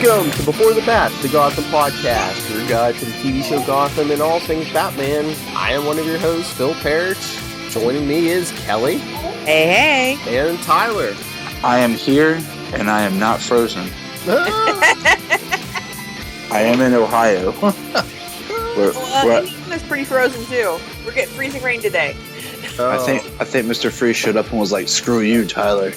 Welcome to Before the Bat, the Gotham podcast, your guide to the TV show Gotham and all things Batman. I am one of your hosts, Phil Parrish. Joining me is Kelly. Hey, hey. And Tyler. I am here, and I am not frozen. I am in Ohio. It's pretty frozen, too. We're getting freezing rain today. I think Mr. Freeze showed up and was like, "Screw you, Tyler."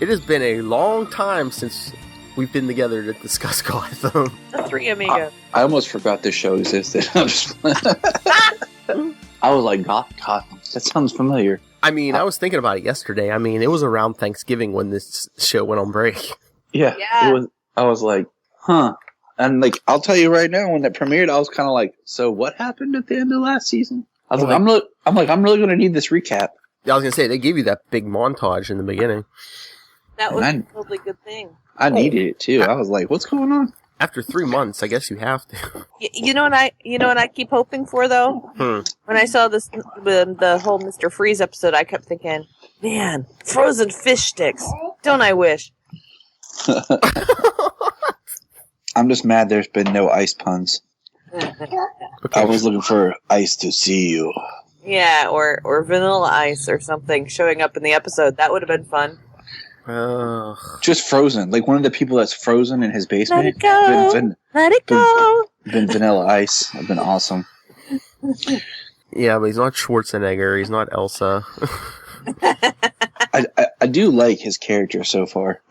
It has been a long time since we've been together to discuss Gotham. The three amigos. I almost forgot this show existed. I was like, Gotham. That sounds familiar. I mean, I was thinking about it yesterday. I mean, it was around Thanksgiving when this show went on break. Yeah. It was. I was like, huh. And like, I'll tell you right now, when it premiered, I was kind of like, so what happened at the end of last season? I was I'm really going to need this recap. I was going to say, they gave you that big montage in the beginning. That was a totally good thing. I needed it too. I was like, what's going on? After 3 months, I guess you have to. You know what I keep hoping for though? When I saw the whole Mr. Freeze episode, I kept thinking, man, frozen fish sticks. Don't I wish? I'm just mad there's been no ice puns. I was looking for ice to see you. Yeah, or vanilla ice or something showing up in the episode. That would have been fun. Just frozen. Like one of the people that's frozen in his basement. Let it go. Let it go. Been vanilla ice. I've been awesome. Yeah, but he's not Schwarzenegger. He's not Elsa. I do like his character so far.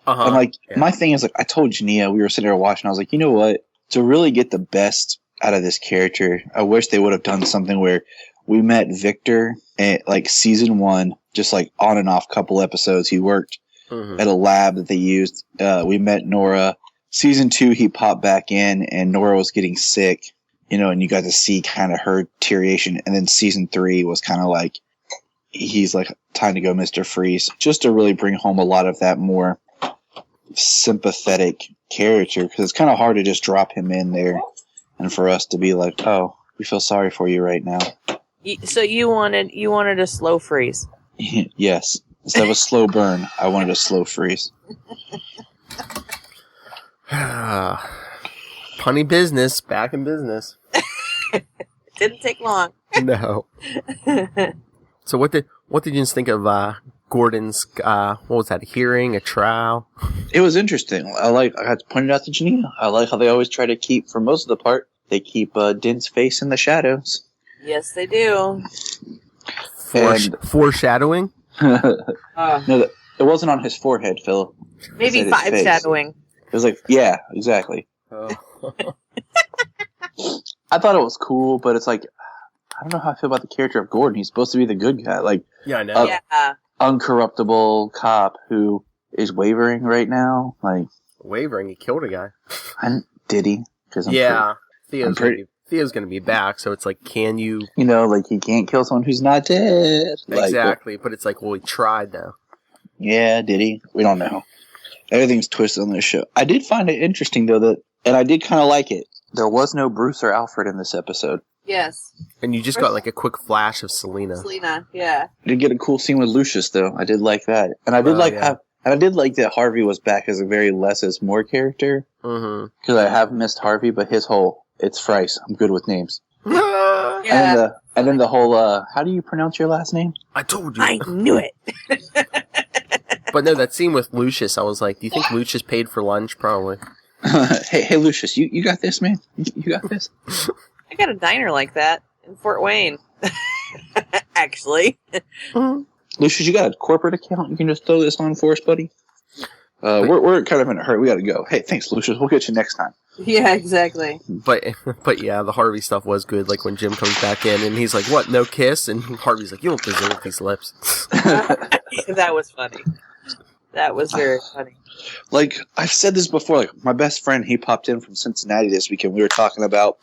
And like, my thing is, like, I told Jania, we were sitting there watching, I was like, you know what? To really get the best out of this character, I wish they would have done something where we met Victor at, like, season 1, just, like, on and off couple episodes. He worked at a lab that they used. We met Nora. Season 2, he popped back in, and Nora was getting sick, you know, and you got to see kind of her deterioration. And then season 3 was kind of like, he's like, time to go Mr. Freeze. Just to really bring home a lot of that more sympathetic character, because it's kind of hard to just drop him in there and for us to be like, oh, we feel sorry for you right now. So you wanted a slow freeze? Yes. Instead of a slow burn, I wanted a slow freeze. Punny business, back in business. Didn't take long. No. So what did you just think of Gordon's, what was that, hearing, a trial? It was interesting. I had to point it out to Janina. I like how they always try to keep, for most of the part, they keep Din's face in the shadows. Yes, they do. Foreshadowing? No, it wasn't on his forehead, Phil. Maybe five shadowing. It was like, yeah, exactly. Oh. I thought it was cool, but it's like, I don't know how I feel about the character of Gordon. He's supposed to be the good guy. Like, yeah, I know. Uncorruptible cop who is wavering right now. Like, wavering? He killed a guy. Did he? Theo's going to be back, so it's like, can you... You know, like, he can't kill someone who's not dead. Exactly, but it's like, well, he tried, though. Yeah, did he? We don't know. Everything's twisted on this show. I did find it interesting, though, and I did kind of like it. There was no Bruce or Alfred in this episode. Yes. And you just got like a quick flash of Selena. Yeah. I did get a cool scene with Lucius, though. I did like that. And I did I did like that Harvey was back as a very less is more character. Because I have missed Harvey, but his whole, it's Frice. I'm good with names. Yeah. And then the whole, how do you pronounce your last name? I told you. I knew it. But no, that scene with Lucius, I was like, do you think Lucius paid for lunch? Probably. Hey, Lucius, you got this, man? You got this? I got a diner like that in Fort Wayne. Actually. Lucius, you got a corporate account you can just throw this on for us, buddy? We're kind of in a hurry. We got to go. Hey, thanks, Lucius. We'll get you next time. Yeah, exactly. But yeah, the Harvey stuff was good. Like when Jim comes back in and he's like, "What? No kiss?" And Harvey's like, "You don't deserve these lips." That was funny. That was very funny. Like I've said this before. Like my best friend, he popped in from Cincinnati this weekend. We were talking about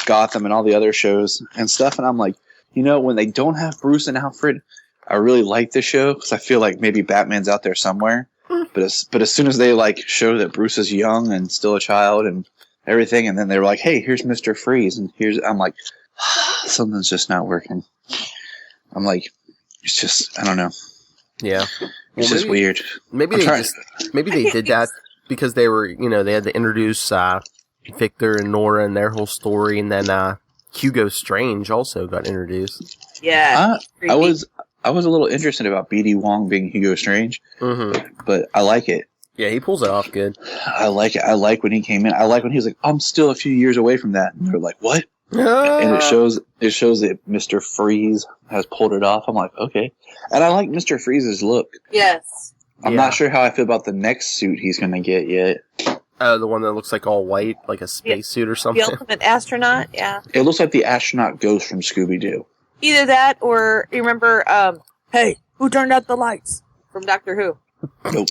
Gotham and all the other shows and stuff, and I'm like, you know, when they don't have Bruce and Alfred, I really like the show because I feel like maybe Batman's out there somewhere. But as soon as they like show that Bruce is young and still a child and everything, and then they were like, "Hey, here's Mr. Freeze," and I'm like, something's just not working. I'm like, it's just, I don't know. Yeah. It's just weird. Maybe they did that because they were, they had to introduce Victor and Nora and their whole story, and then Hugo Strange also got introduced. Yeah. I was a little interested about BD Wong being Hugo Strange, but I like it. Yeah, he pulls it off good. I like it. I like when he came in. I like when he was like, I'm still a few years away from that. And they're like, what? And it shows that Mr. Freeze has pulled it off. I'm like, okay. And I like Mr. Freeze's look. Yes. I'm not sure how I feel about the next suit he's going to get yet. The one that looks like all white, like a spacesuit or something? The ultimate astronaut, yeah. It looks like the astronaut Ghost from Scooby-Doo. Either that or, you remember, hey, who turned out the lights? From Doctor Who. Nope.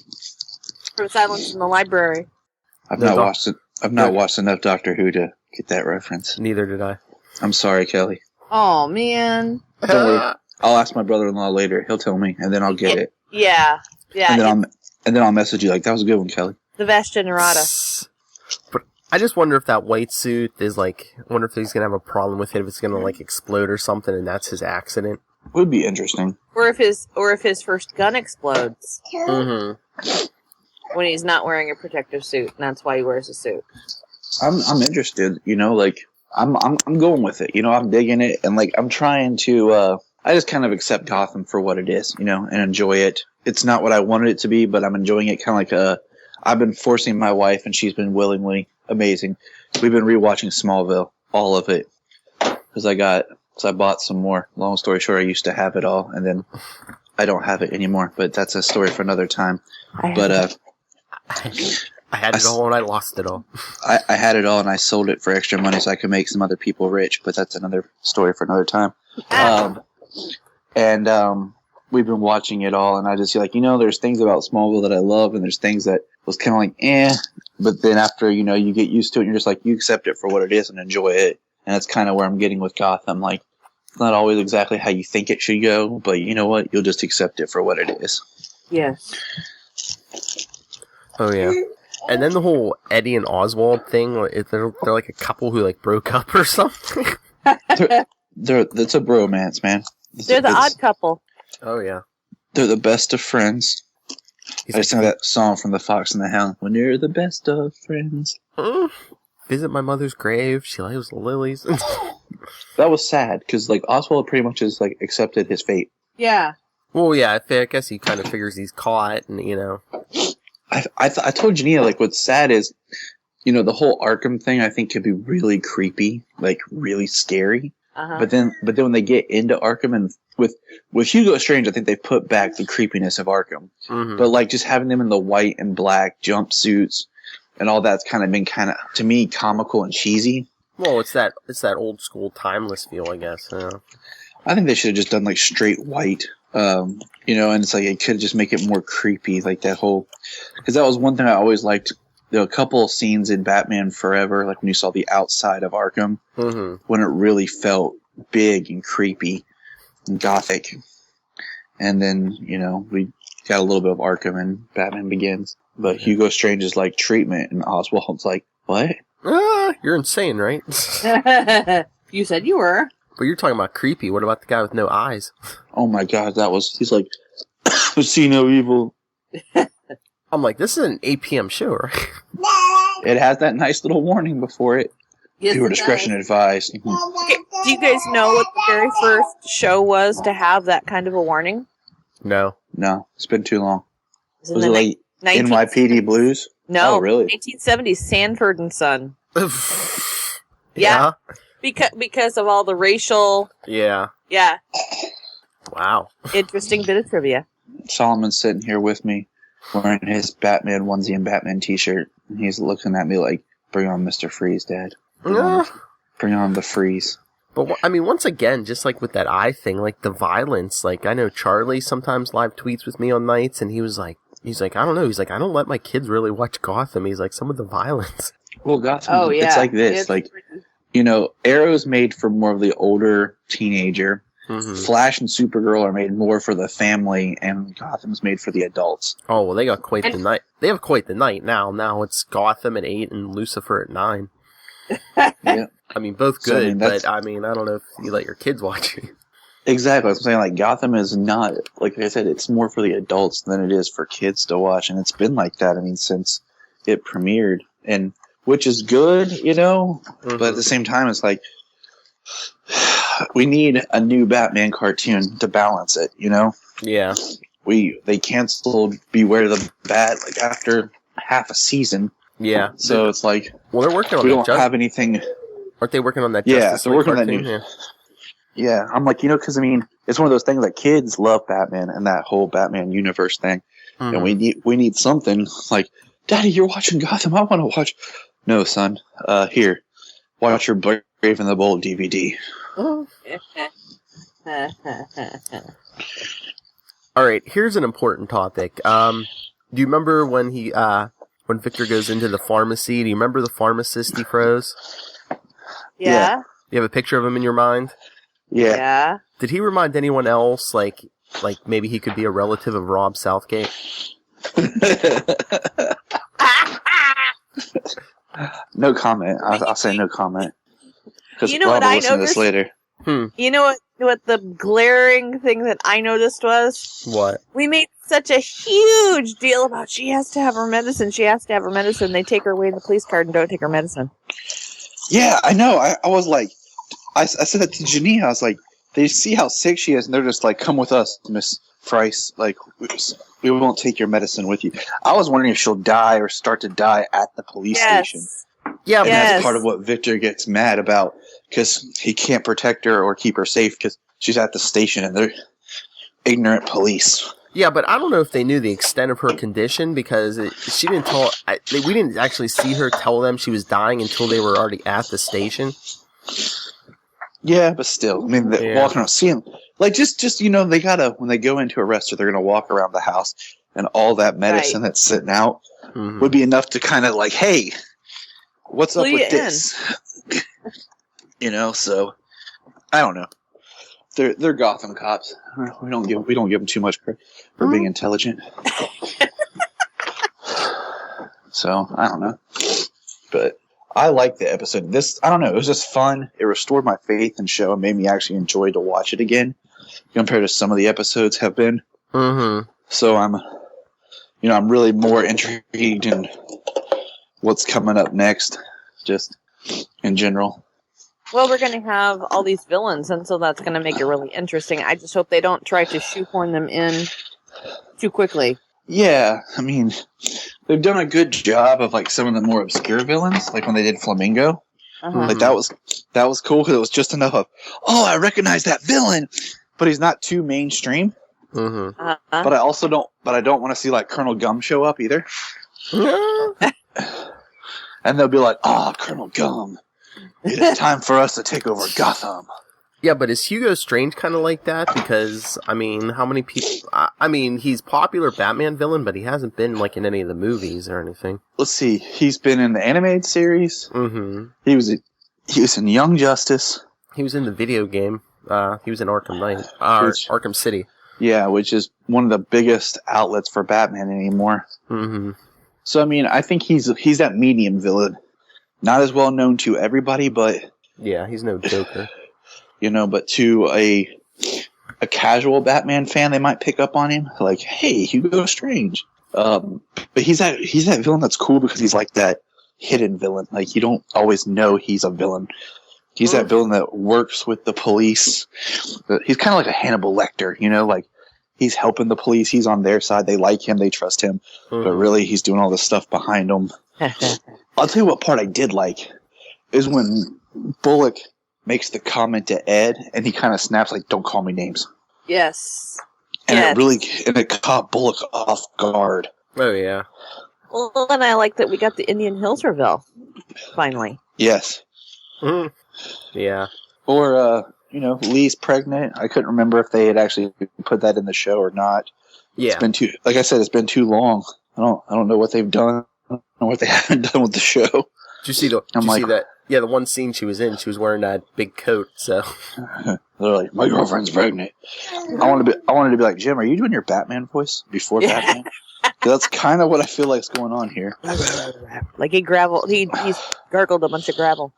From Silence in the Library. I've not watched enough Doctor Who to get that reference. Neither did I. I'm sorry, Kelly. Oh, man. Don't worry. I'll ask my brother-in-law later. He'll tell me, and then I'll get it. Yeah. And then I'll message you like, that was a good one, Kelly. The Vast Generata. But I just wonder if that white suit is like, I wonder if he's going to have a problem with it, if it's going to like explode or something, and that's his accident. Would be interesting. Or if his first gun explodes. Mm-hmm. When he's not wearing a protective suit, and that's why he wears a suit. I'm interested, I'm going with it, I'm digging it, and like I'm trying to I just kind of accept Gotham for what it is, and enjoy it. It's not what I wanted it to be, but I'm enjoying it kind of like I've been forcing my wife, and she's been willingly. Amazing. We've been rewatching Smallville, all of it, because I bought some more. Long story short, I used to have it all, and then I don't have it anymore, but that's a story for another time. I had it all and I lost it all. I had it all and I sold it for extra money so I could make some other people rich, but that's another story for another time. We've been watching it all, and I just feel like, there's things about Smallville that I love, and there's things that was kind of like, but then after, you get used to it, and you're just like, you accept it for what it is and enjoy it. And that's kind of where I'm getting with Gotham. Like, it's not always exactly how you think it should go, but you know what? You'll just accept it for what it is. Yes. Oh, yeah. And then the whole Eddie and Oswald thing, they're like a couple who like broke up or something. That's a bromance, man. They're the odd couple. Oh, yeah. They're the best of friends. I sang that song from The Fox and the Hound. When you're the best of friends. Visit my mother's grave. She loves lilies. That was sad, because like Oswald pretty much just like accepted his fate. Yeah. Well, yeah, I guess he kind of figures he's caught, and I told Jania, like, what's sad is, the whole Arkham thing I think could be really creepy, like really scary. Uh-huh. But then when they get into Arkham and with Hugo Strange, I think they put back the creepiness of Arkham. Mm-hmm. But like just having them in the white and black jumpsuits and all that's kind of been to me comical and cheesy. Well, it's that old school timeless feel, I guess. I think they should have just done like straight white. And it's like it could just make it more creepy, like that whole, because that was one thing I always liked. There were a couple of scenes in Batman Forever, like when you saw the outside of Arkham, when it really felt big and creepy and gothic. And then, we got a little bit of Arkham in Batman Begins. But Hugo Strange's like treatment, and Oswald's like, what? You're insane, right? You said you were. But you're talking about creepy. What about the guy with no eyes? Oh my god, he's like, see no evil. I'm like, this is an 8 p.m. show, right? It has that nice little warning before it. Yes, Viewer discretion advised. Okay. Do you guys know what the very first show was to have that kind of a warning? No, it's been too long. Was it like 19- NYPD Blues? No, oh, really? 1970s, Sanford and Son. Yeah. Because of all the racial... Yeah. Yeah. Wow. Interesting bit of trivia. Solomon's sitting here with me, wearing his Batman onesie and Batman t-shirt, and he's looking at me like, bring on Mr. Freeze, Dad. Bring on the Freeze. But, once again, just like with that eye thing, like the violence, like I know Charlie sometimes live tweets with me on nights, and he's like, I don't know, I don't let my kids really watch Gotham. He's like, some of the violence. Well, Gotham, it's like this, Arrow's made for more of the older teenager. Mm-hmm. Flash and Supergirl are made more for the family, and Gotham's made for the adults. Oh, well, they got quite the night. They have quite the night now. Now it's Gotham at 8 and Lucifer at 9. Yeah. Both good, but I don't know if you let your kids watch it. Exactly. I'm saying, like, Gotham is not, like I said, it's more for the adults than it is for kids to watch, and it's been like that, I mean, since it premiered, and which is good, you know, but at the same time, it's like, we need a new Batman cartoon to balance it, you know? Yeah. They canceled Beware the Bat, like, after half a season. Yeah. So it's like, well, they're working on we don't have anything. Aren't they working on that Justice League cartoon? On that new... Yeah, I'm like, you know, because, I mean, it's one of those things that kids love Batman and that whole Batman universe thing. And we need something like, Daddy, you're watching Gotham. I want to watch. No, son. Here, watch your Brave and the Bold DVD. All right, here's an important topic. Do you remember when when Victor goes into the pharmacy? Do you remember the pharmacist he froze? Yeah. You have a picture of him in your mind? Yeah. Did he remind anyone else, like maybe he could be a relative of Rob Southgate? No comment. I'll say no comment. Because you know Rob what will I listen to noticed? this later. You know what the glaring thing that I noticed was? What? We made such a huge deal about she has to have her medicine. She has to have her medicine. They take her away in the police car and don't take her medicine. Yeah, I know. I was like, I said that to Jania. I was like, they see how sick she is, and they're just like, come with us, Miss Price. Like, we won't take your medicine with you. I was wondering if she'll die or start to die at the police station. Yeah, and that's part of what Victor gets mad about, because he can't protect her or keep her safe because she's at the station and they're ignorant police. Yeah, but I don't know if they knew the extent of her condition, because she didn't tell. We didn't actually see her tell them she was dying until they were already at the station. Yeah, but still, I mean, walking around, seeing, like, just you know, they gotta, when they go into arrest her, they're gonna walk around the house, and all that medicine that's sitting out would be enough to kind of like, hey, what's up with this? You know, so I don't know. They're Gotham cops. We don't give them too much credit for being intelligent. So I don't know, but I like the episode. I don't know. It was just fun. It restored my faith in the show and made me actually enjoy to watch it again, compared to some of the episodes have been. So I'm really more intrigued in what's coming up next, just in general. Well, we're going to have all these villains, and so that's going to make it really interesting. I just hope they don't try to shoehorn them in too quickly. Yeah, I mean, they've done a good job of like some of the more obscure villains, like when they did Flamingo. Like that was cool because it was just enough of, oh, I recognize that villain, but he's not too mainstream. But I don't want to see like Colonel Gum show up either. And they'll be like, Colonel Gum, it is time for us to take over Gotham. Yeah, but is Hugo Strange kind of like that? Because, I mean, how many people... I mean, he's popular Batman villain, but he hasn't been, like, in any of the movies or anything. Let's see. He's been in the animated series. He was in Young Justice. He was in the video game. He was in Arkham Knight. Arkham City. Yeah, which is one of the biggest outlets for Batman anymore. So, I mean, I think he's that medium villain. Not as well known to everybody, but... Yeah, he's no Joker. You know, but to a casual Batman fan, they might pick up on him. Like, hey, Hugo Strange. But he's that villain that's cool because he's like that hidden villain. Like, you don't always know he's a villain. He's that villain that works with the police. He's kind of like a Hannibal Lecter, you know? Like, he's helping the police. He's on their side. They like him. They trust him. But really, he's doing all this stuff behind them. I'll tell you what part I did like is when Bullock makes the comment to Ed, and he kind of snaps like, "Don't call me names." Yes. And it caught Bullock off guard. Oh yeah. Well, and I like that we got the Indian Hills reveal finally. Yes. Yeah. Or Lee's pregnant. I couldn't remember if they had actually put that in the show or not. Yeah. It's been like I said, it's been too long. I don't know what they've done or what they haven't done with the show. Did you see that? Yeah, the one scene she was in, she was wearing that big coat, so. They're like, my girlfriend's pregnant. I wanted to be like, Jim, are you doing your Batman voice before Batman? That's kind of what I feel like is going on here. Like he's gargled a bunch of gravel.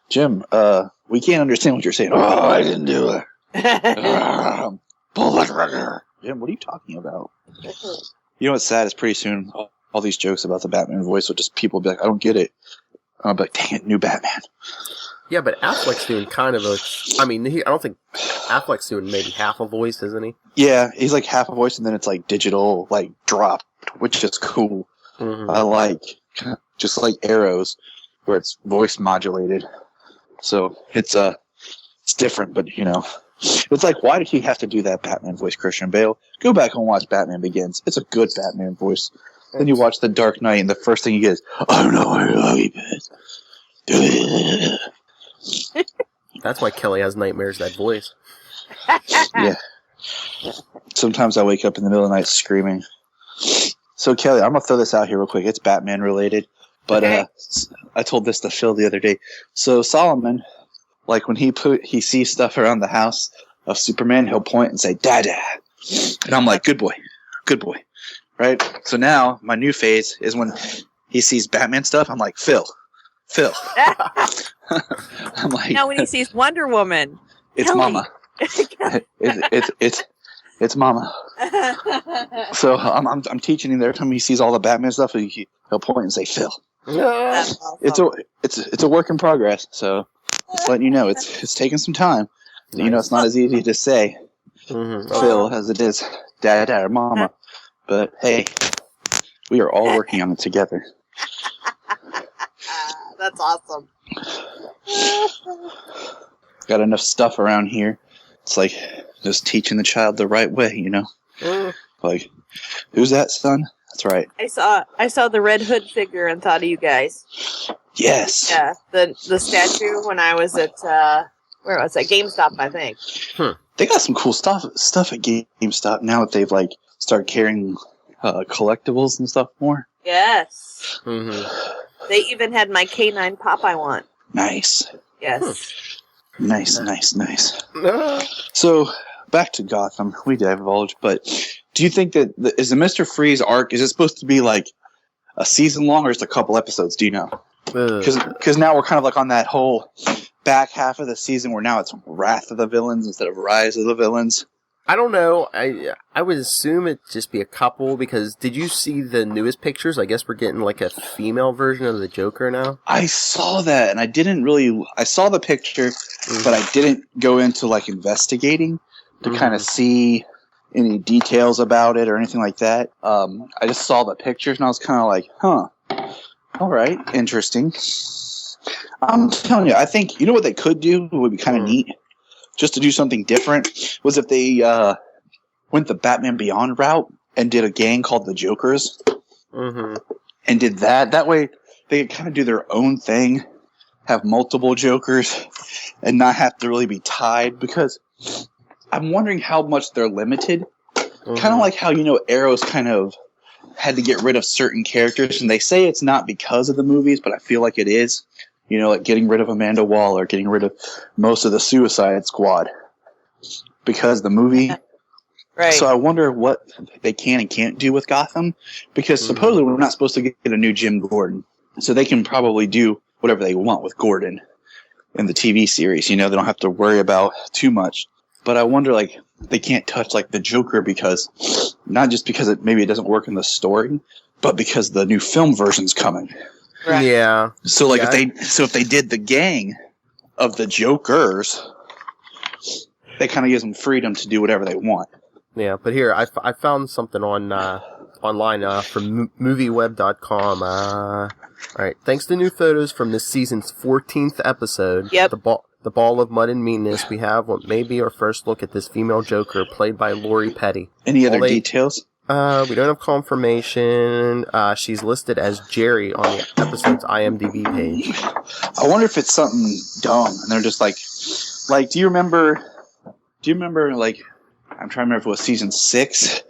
Jim, We can't understand what you're saying. Oh, I didn't do it. Pull the trigger. Jim, what are you talking about? You know what's sad is pretty soon all these jokes about the Batman voice will just people be like, I don't get it. I'll be like, dang it, new Batman. Yeah, but Affleck's doing kind of a... I mean, I don't think... Affleck's doing maybe half a voice, isn't he? Yeah, he's like half a voice, and then it's like digital, like dropped, which is cool. Mm-hmm. I like, just like Arrows, where it's voice modulated. So it's different, but you know, it's like, why did he have to do that Batman voice, Christian Bale? Go back and watch Batman Begins. It's a good Batman voice. Then you watch The Dark Knight, and the first thing you get is, "Oh no, I love you, man." That's why Kelly has nightmares. That voice. Yeah. Sometimes I wake up in the middle of the night screaming. So Kelly, I'm gonna throw this out here real quick. It's Batman related, but okay. I told this to Phil the other day. So Solomon, like when he sees stuff around the house of Superman, he'll point and say, "Dada," and I'm like, "Good boy, good boy." Right? So now my new phase is when he sees Batman stuff, I'm like, Phil. I'm like, now when he sees Wonder Woman, it's Kelly. Mama. It's Mama. So I'm teaching him every time he sees all the Batman stuff, he'll point and say, Phil. Awesome. It's a work in progress. So just letting you know, it's taking some time. Nice. You know, it's not as easy to say Phil as it is Dad or Mama. But hey, we are all working on it together. That's awesome. Got enough stuff around here. It's like just teaching the child the right way, you know? Like, who's that, son? That's right. I saw the Red Hood figure and thought of you guys. Yes. Yeah, the statue when I was at where was that? GameStop, I think. They got some cool stuff at GameStop now that they've like started carrying collectibles and stuff more. Yes. Mm-hmm. They even had my K9 pop I want. Nice. Yes. Nice. So, back to Gotham. We divulged, but do you think that is the Mr. Freeze arc, is it supposed to be like a season long or just a couple episodes? Do you know? Because now we're kind of like on that whole back half of the season where now it's Wrath of the Villains instead of Rise of the Villains. I don't know. I would assume it'd just be a couple, because did you see the newest pictures? I guess we're getting like a female version of the Joker now. I saw that, and I saw the picture, but I didn't go into like investigating to kind of see any details about it or anything like that. I just saw the pictures, and I was kind of like, huh, all right, interesting. I'm telling you, I think, you know what they could do? It would be kind of neat. Just to do something different, was if they went the Batman Beyond route and did a gang called the Jokers, and did that. That way, they could kind of do their own thing, have multiple Jokers, and not have to really be tied. Because I'm wondering how much they're limited. Kind of like how, you know, Arrow's kind of had to get rid of certain characters, and they say it's not because of the movies, but I feel like it is. You know, like getting rid of Amanda Waller, getting rid of most of the Suicide Squad because the movie. Right. So I wonder what they can and can't do with Gotham, because supposedly we're not supposed to get a new Jim Gordon. So they can probably do whatever they want with Gordon in the TV series. You know, they don't have to worry about too much. But I wonder, like, they can't touch, like, the Joker because, not just because maybe it doesn't work in the story, but because the new film version's coming. Right. Yeah. So like if they did the gang of the Jokers, they kind of gives them freedom to do whatever they want. Yeah, but here I found something on online from movieweb.com. All right, thanks to new photos from this season's 14th episode. Yep. The Ball of Mud and Meanness, we have what may be our first look at this female Joker played by Lori Petty. Any other details? We don't have confirmation. She's listed as Jerry on the episode's IMDb page. I wonder if it's something dumb, and they're just like, do you remember, like, I'm trying to remember if it was season 6,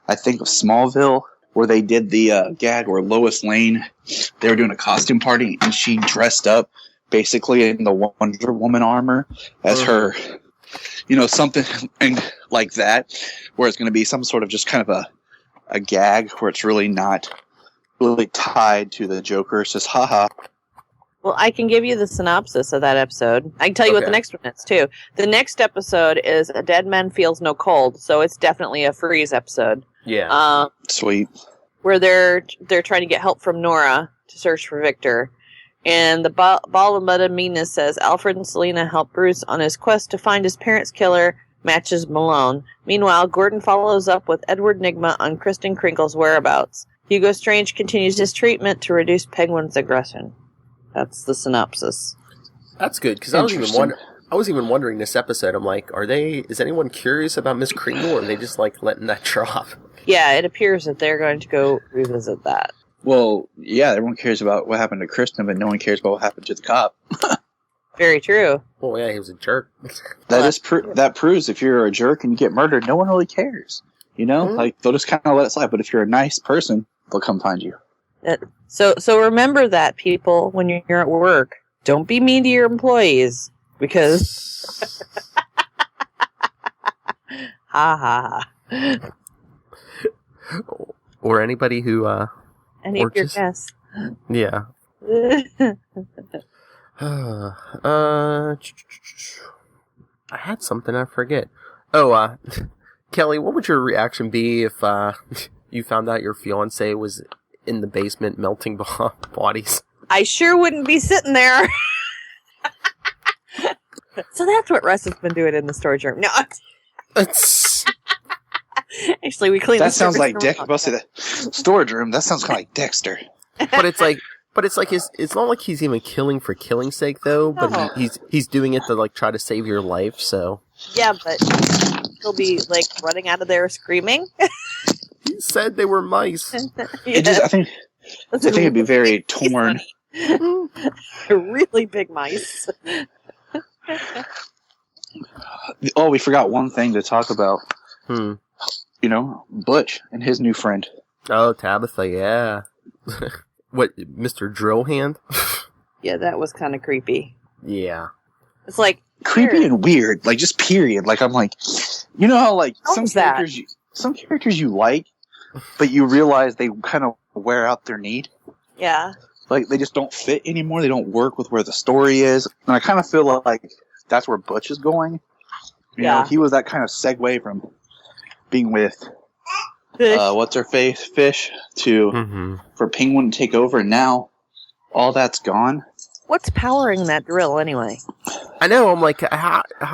I think, of Smallville, where they did the gag where Lois Lane, they were doing a costume party, and she dressed up basically in the Wonder Woman armor as her, you know, something like that, where it's going to be some sort of just kind of a gag where it's really not really tied to the Joker. It's just, haha, Well, I can give you the synopsis of that episode. I can tell you what the next one is, too. The next episode is A Dead Man Feels No Cold, so it's definitely a Freeze episode. Yeah. Sweet. Where they're trying to get help from Nora to search for Victor. And the Ball of Mud and Meanness says Alfred and Selena help Bruce on his quest to find his parents' killer, matches Malone. Meanwhile, Gordon follows up with Edward Nygma on Kristen Krinkle's whereabouts. Hugo Strange continues his treatment to reduce Penguin's aggression. That's the synopsis. That's good, because I was even wondering this episode, I'm like, is anyone curious about Miss Kringle, or are they just, like, letting that drop? Yeah, it appears that they're going to go revisit that. Well, yeah, everyone cares about what happened to Kristen, but no one cares about what happened to the cop. Very true. Oh, yeah, he was a jerk. That proves if you're a jerk and you get murdered, no one really cares. You know? Mm-hmm. Like, they'll just kind of let it slide, but if you're a nice person, they'll come find you. So remember that, people, when you're at work. Don't be mean to your employees, because... ha ha ha. Or anybody who, any of your guests. Yeah. I had something, I forget. Oh, Kelly, what would your reaction be if, you found out your fiancé was in the basement melting bodies? I sure wouldn't be sitting there. So that's what Russ has been doing in the storage room. No. Actually, we cleaned. That sounds like the storage room. That sounds kind of like Dexter. But it's like it's not like he's even killing for killing's sake, though. But he's doing it to like try to save your life. So yeah, but he'll be like running out of there screaming. He said they were mice. Yeah. I think it'd be very torn. Really big mice. Oh, we forgot one thing to talk about. You know, Butch and his new friend. Oh, Tabitha, yeah. What, Mr. Drill Hand? Yeah, that was kind of creepy. Yeah. It's like... creepy and weird. Like, just period. Like, I'm like... You know how, like, some characters you like, but you realize they kind of wear out their need? Yeah. Like, they just don't fit anymore. They don't work with where the story is. And I kind of feel like that's where Butch is going. You know, he was that kind of segue from being with... what's her face? Fish to for Penguin to take over, and now all that's gone. What's powering that drill anyway? I know. I'm like,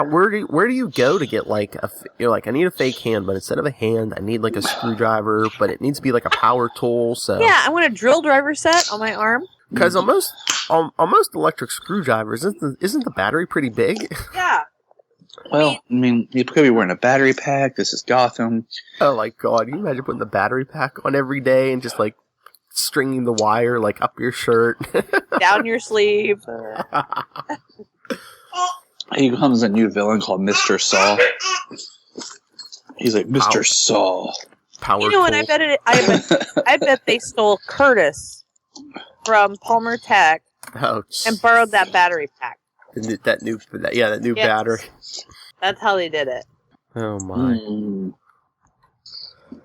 where do you go to get like you're like, I need a fake hand, but instead of a hand, I need like a screwdriver, but it needs to be like a power tool. So yeah, I want a drill driver set on my arm. Because on most electric screwdrivers, isn't the battery pretty big? Yeah. Well, I mean, you could be wearing a battery pack. This is Gotham. Oh my god, can you imagine putting the battery pack on every day and just like stringing the wire like up your shirt, down your sleeve. He comes a new villain called Mr. Saw. He's like Mr. Saw. Power. You know what? I bet they stole Curtis from Palmer Tech and borrowed that battery pack. That new battery. That's how they did it. Oh my.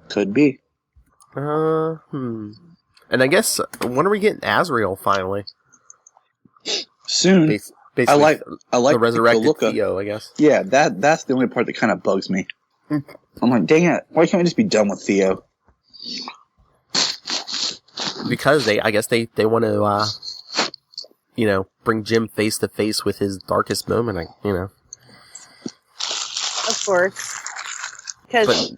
Could be. And I guess when are we getting Azrael finally? Soon. Basically, I like the resurrected Theo, I guess. Yeah, that's the only part that kind of bugs me. I'm like, dang it! Why can't we just be done with Theo? Because I guess they want to, bring Jim face to face with his darkest moment. Of course, because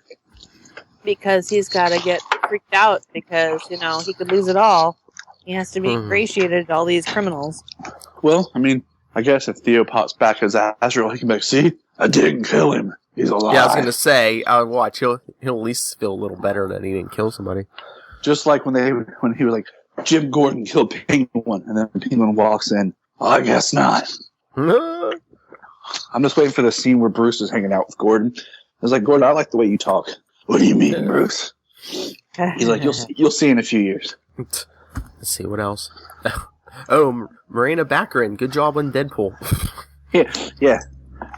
he's got to get freaked out because he could lose it all. He has to be ingratiated to all these criminals. Well, I mean, I guess if Theo pops back as Azrael, he can be like, see, I didn't kill him. He's alive. Yeah, I was gonna say, watch. He'll at least feel a little better that he didn't kill somebody. Just like when he was like, Jim Gordon killed Penguin, and then Penguin walks in. I guess not. I'm just waiting for the scene where Bruce is hanging out with Gordon. I was like, Gordon, I like the way you talk. What do you mean, Bruce? He's like, you'll see in a few years. Let's see what else. Oh, Marina Baccarin, good job on Deadpool. Yeah.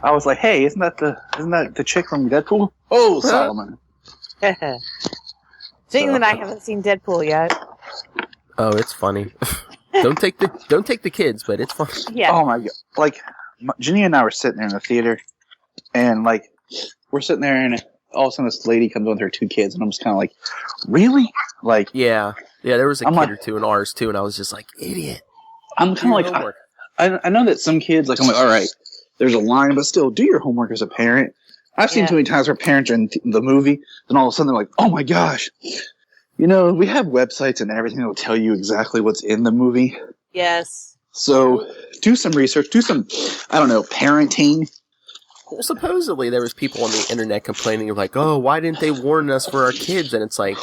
I was like, hey, isn't that the chick from Deadpool? Oh, Solomon. Seeing that I haven't seen Deadpool yet. Oh, it's funny. Don't take the kids, but it's fun. Yeah. Oh my god! Like, Jenny and I were sitting there in the theater, and like we're sitting there, and all of a sudden this lady comes with her 2 kids, and I'm just kind of like, really? Like, yeah. There was a kid or 2 in ours too, and I was just like, idiot. I'm kind of like, I know that some kids, like, I'm like, all right, there's a line, but still, do your homework as a parent. I've seen too many times where parents are in the movie, and all of a sudden they're like, oh my gosh, we have websites and everything that will tell you exactly what's in the movie. Yes. So do some research, do some, I don't know, parenting. Well, supposedly there was people on the internet complaining of like, oh, why didn't they warn us for our kids? And it's like,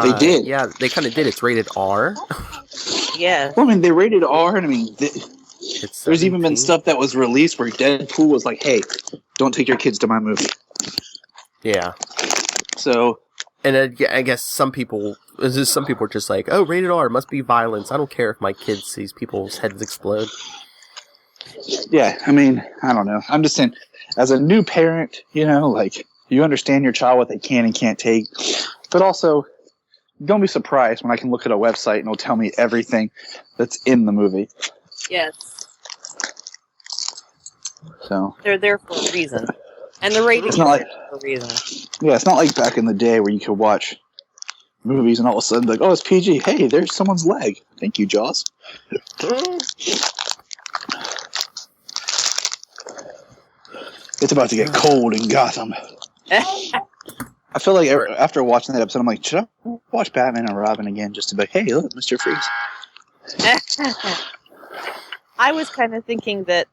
they did. Yeah, they kind of did. It's rated R. Yeah. Well, I mean, they rated R, and I mean, there's even been stuff that was released where Deadpool was like, hey, don't take your kids to my movie. Yeah. So. And I guess some people are just like, oh, rated R, must be violence. I don't care if my kid sees people's heads explode. Yeah, I mean, I don't know. I'm just saying, as a new parent, like, you understand your child, what they can and can't take. But also, don't be surprised when I can look at a website and it'll tell me everything that's in the movie. Yes. So they're there for a reason. And the rating is there for a reason. Yeah, it's not like back in the day where you could watch movies and all of a sudden be like, oh, it's PG. Hey, there's someone's leg. Thank you, Jaws. It's about to get cold in Gotham. I feel like after watching that episode, I'm like, should I watch Batman and Robin again just to be like, hey, look, Mr. Freeze. I was kind of thinking that,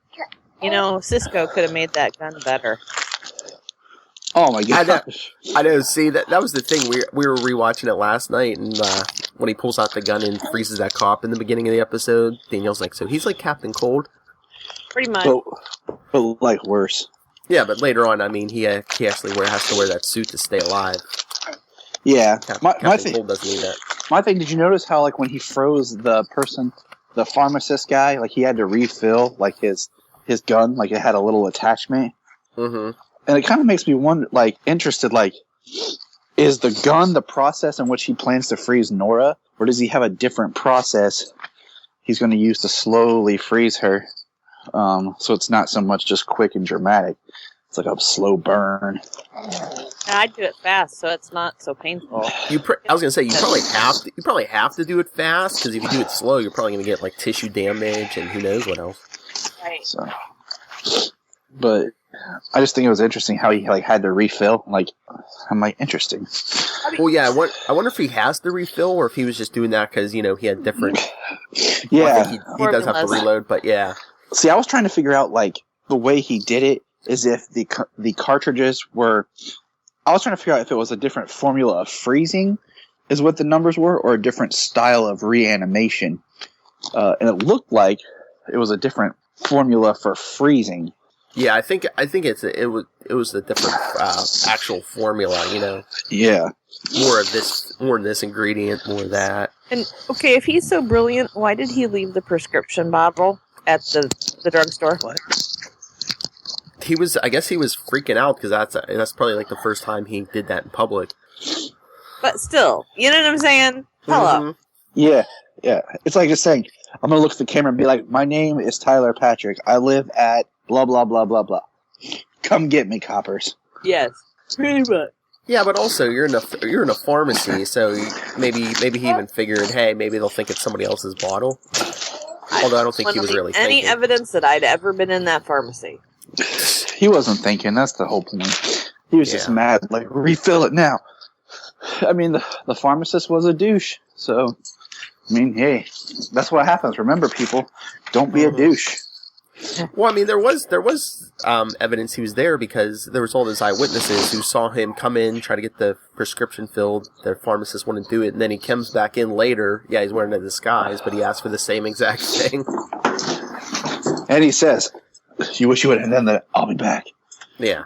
Cisco could have made that gun better. Oh my god! I know. See, that was the thing. We were rewatching it last night, and when he pulls out the gun and freezes that cop in the beginning of the episode, Danielle's like, "So he's like Captain Cold." Pretty much. But like worse. Yeah, but later on, I mean, he actually has to wear that suit to stay alive. Yeah, Captain Cold doesn't need that. My thing. Did you notice how like when he froze the pharmacist guy, like he had to refill like his gun, like it had a little attachment. Mm-hmm. And it kind of makes me wonder, like, interested, like, is the gun the process in which he plans to freeze Nora, or does he have a different process he's going to use to slowly freeze her? So it's not so much just quick and dramatic. It's like a slow burn. I'd do it fast, so it's not so painful. I was gonna say you probably have to do it fast, because if you do it slow, you're probably gonna get like tissue damage and who knows what else. Right. So, but I just think it was interesting how he like had to refill. Like, I'm like, interesting. Well, yeah. I wonder if he has to refill, or if he was just doing that because he had different. Yeah, he does have to reload, but yeah. See, I was trying to figure out like the way he did it is if the cartridges were. I was trying to figure out if it was a different formula of freezing, is what the numbers were, or a different style of reanimation. And it looked like it was a different formula for freezing. Yeah, I think it was a different actual formula, Yeah. More of this ingredient, more of that. And okay, if he's so brilliant, why did he leave the prescription bottle at the drugstore? What? I guess he was freaking out because that's probably like the first time he did that in public. But still, you know what I'm saying? Hello. Mm-hmm. Yeah. It's like just saying, I'm going to look at the camera and be like, my name is Tyler Patrick. I live at blah, blah, blah, blah, blah. Come get me, coppers. Yes. Pretty much. Yeah, but also you're in a pharmacy, so maybe he even figured, hey, maybe they'll think it's somebody else's bottle. Although I don't think he was really thinking. Any evidence that I'd ever been in that pharmacy. He wasn't thinking. That's the whole point. He was just mad. Like, refill it now. I mean, the pharmacist was a douche. So, I mean, hey, that's what happens. Remember, people, don't be a douche. Well, I mean, there was evidence he was there because there was all those eyewitnesses who saw him come in, try to get the prescription filled. The pharmacist wouldn't do it, and then he comes back in later. Yeah, he's wearing a disguise, but he asked for the same exact thing. And he says, you wish you would have done that. I'll be back. Yeah.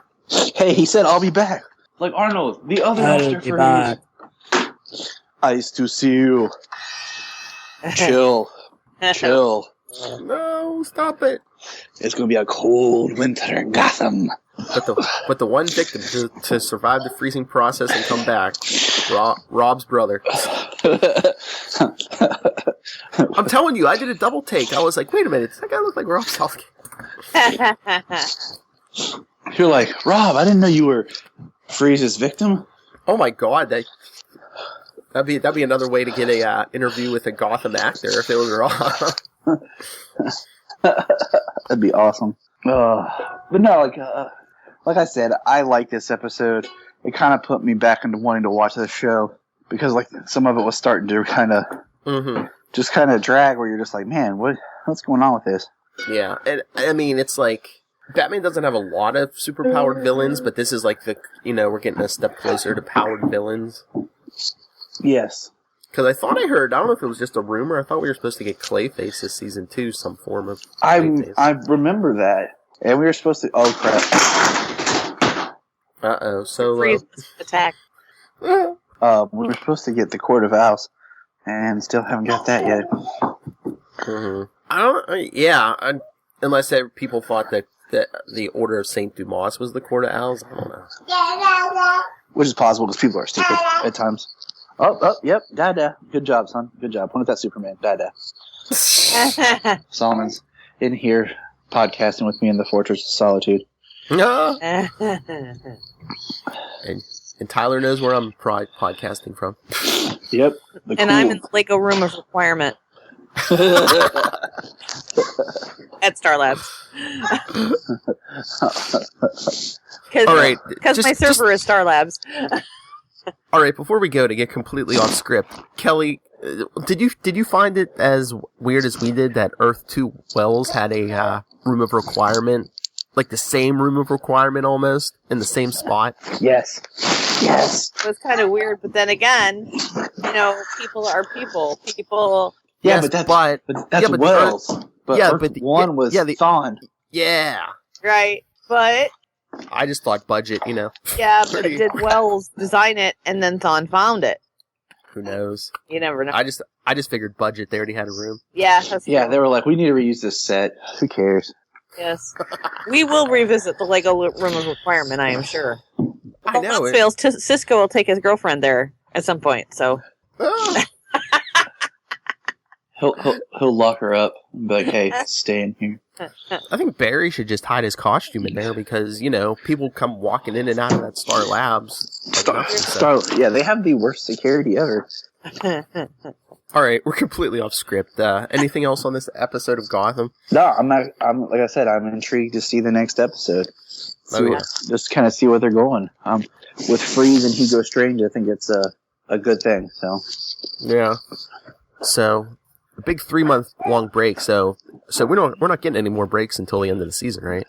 Hey, he said, I'll be back. Like Arnold, the other Mr. Freeze. Ice to see you. Chill. Chill. No, stop it. It's going to be a cold winter in Gotham. But the one victim to survive the freezing process and come back, Rob's brother. I'm telling you, I did a double take. I was like, wait a minute, does that guy look like Rob Southgate? You're like, Rob, I didn't know you were Freeze's victim. Oh my god, that'd be another way to get a interview with a Gotham actor if it was Rob. That'd be awesome. But no, like I said, I like this episode. It kind of put me back into wanting to watch the show because like some of it was starting to kind of just kind of drag where you're just like, man, what's going on with this? Yeah, and I mean, it's like Batman doesn't have a lot of superpowered villains, but this is like we're getting a step closer to powered villains. Yes. Because I thought I heard, I don't know if it was just a rumor, I thought we were supposed to get Clayface this season 2, some form of Clayface. I remember that. And we were supposed to, oh crap. Uh-oh, so... Freeze attack. We were supposed to get the Court of Owls, and still haven't got that yet. Unless people thought that the Order of St. Dumas was the Court of Owls, I don't know. Which is possible, because people are stupid at times. Oh, yep, Dada. Good job, son. Good job. Point at that Superman. Dada. Solomon's in here podcasting with me in the Fortress of Solitude. And Tyler knows where I'm podcasting from. Yep. And I'm in the Lego Room of Requirement. At Star Labs. Because my server is Star Labs. All right, before we go, to get completely off script, Kelly, did you find it as weird as we did that Earth 2 Wells had a room of requirement, like the same room of requirement almost, in the same spot? Yes. It was kind of weird, but then again, people are people. People. Yeah, yes, but that's Wells. But one was Thawne. Yeah. Right, but. I just thought budget, Yeah, but did Wells design it and then Thawne found it? Who knows? You never know. I just figured budget. They already had a room. Yeah. They were like, we need to reuse this set. Who cares? Yes. We will revisit the Lego Room of Requirement, I am sure. I know. If fails, Cisco will take his girlfriend there at some point, so. Oh. He'll lock her up and be like, hey, stay in here. I think Barry should just hide his costume in there because, people come walking in and out of that Star Labs. Yeah, they have the worst security ever. All right, we're completely off script. Anything else on this episode of Gotham? No, I'm like I said, I'm intrigued to see the next episode. Just kind of see where they're going. With Freeze and Hugo Strange, I think it's a good thing. So yeah. So a big 3-month long break. So we're not getting any more breaks until the end of the season, right?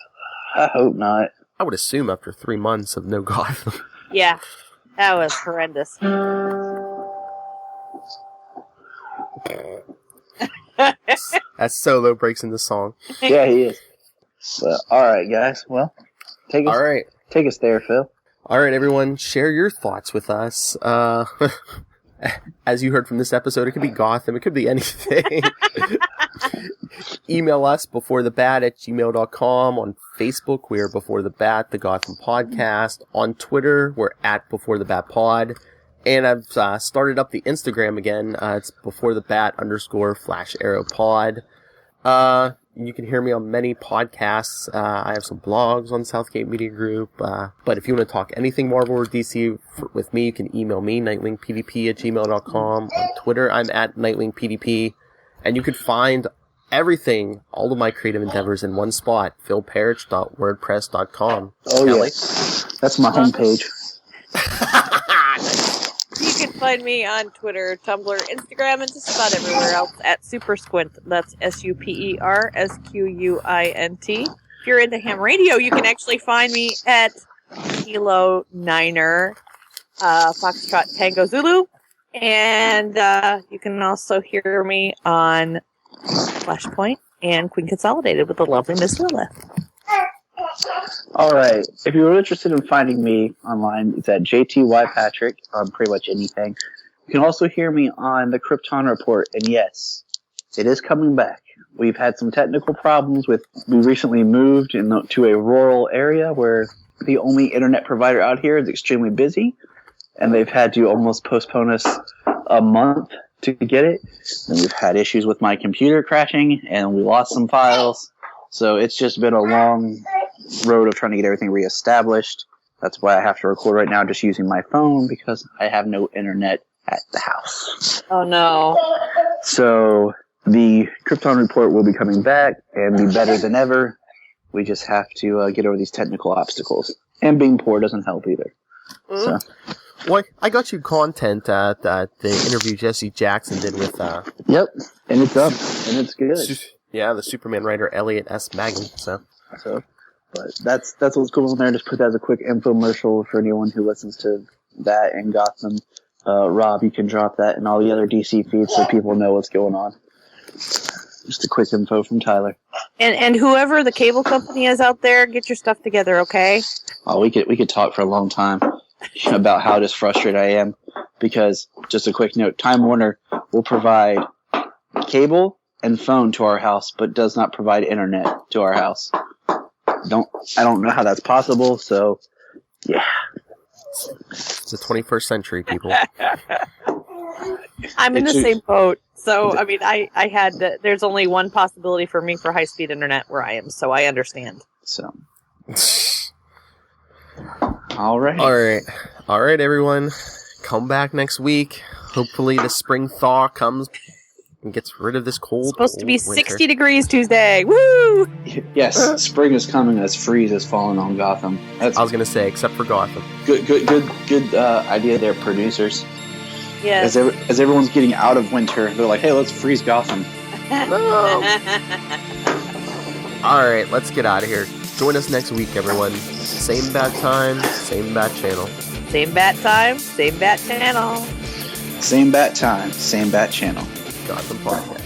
I hope not. I would assume after 3 months of no Gotham. Yeah, that was horrendous. As Solo breaks into song. Yeah, he is. But, all right, guys. Well, take us there, Phil. All right, everyone. Share your thoughts with us. As you heard from this episode, it could be Gotham. It could be anything. Email us beforethebat@gmail.com. On Facebook, we're Before the Bat, the Gotham Podcast. On Twitter, we're at BeforeTheBatPod. And I've started up the Instagram again. It's beforethebat_@arrowpod. You can hear me on many podcasts. I have some blogs on Southgate Media Group. But if you want to talk anything Marvel or DC with me, you can email me, nightwingpdp@gmail.com. On Twitter, I'm at nightwingpdp. And you can find everything, all of my creative endeavors in one spot, philparrish.wordpress.com. Oh, Kelly? Yeah. That's my homepage. You can find me on Twitter, Tumblr, Instagram, and just about everywhere else at SuperSquint. That's SuperSquint. If you're into ham radio, you can actually find me at Kilo Niner, Foxtrot Tango Zulu. And you can also hear me on Flashpoint and Queen Consolidated with the lovely Miss Lilith. All right. If you're interested in finding me online, it's at JTY Patrick on pretty much anything. You can also hear me on the Krypton Report, and yes, it is coming back. We've had some technical problems we recently moved to a rural area where the only internet provider out here is extremely busy, and they've had to almost postpone us a month to get it. And we've had issues with my computer crashing, and we lost some files. So it's just been a long road of trying to get everything reestablished. That's why I have to record right now just using my phone, because I have no internet at the house. Oh, no. So the Krypton report will be coming back and be better than ever. We just have to get over these technical obstacles. And being poor doesn't help either. So. Well, I got you content that the interview Jesse Jackson did with... Yep, and it's up, and it's good. Yeah, the Superman writer Elliot S. Maggie, so... But that's what's going on there. Just put that as a quick infomercial for anyone who listens to that and Gotham. Rob, you can drop that in all the other DC feeds so people know what's going on. Just a quick info from Tyler. And whoever the cable company is out there, get your stuff together, okay? Oh, we could talk for a long time about how just frustrated I am, because just a quick note: Time Warner will provide cable and phone to our house, but does not provide internet to our house. I don't know how that's possible. So, yeah, it's the 21st century, people. I'm in the same boat. So, I mean, I had there's only one possibility for me for high-speed internet where I am, so I understand. So, all right, everyone, come back next week. Hopefully, the spring thaw comes and gets rid of this cold. It's supposed to be winter. 60 degrees Tuesday. Woo! Yes, spring is coming as freeze is falling on Gotham. I was gonna say, except for Gotham. Good idea there, producers. Yes. As everyone's getting out of winter, they're like, hey, let's freeze Gotham. No. All right, let's get out of here. Join us next week, everyone. Same bat time, same bat channel. Same bat time, same bat channel. Same bat time, same bat channel. Gotham Podcast.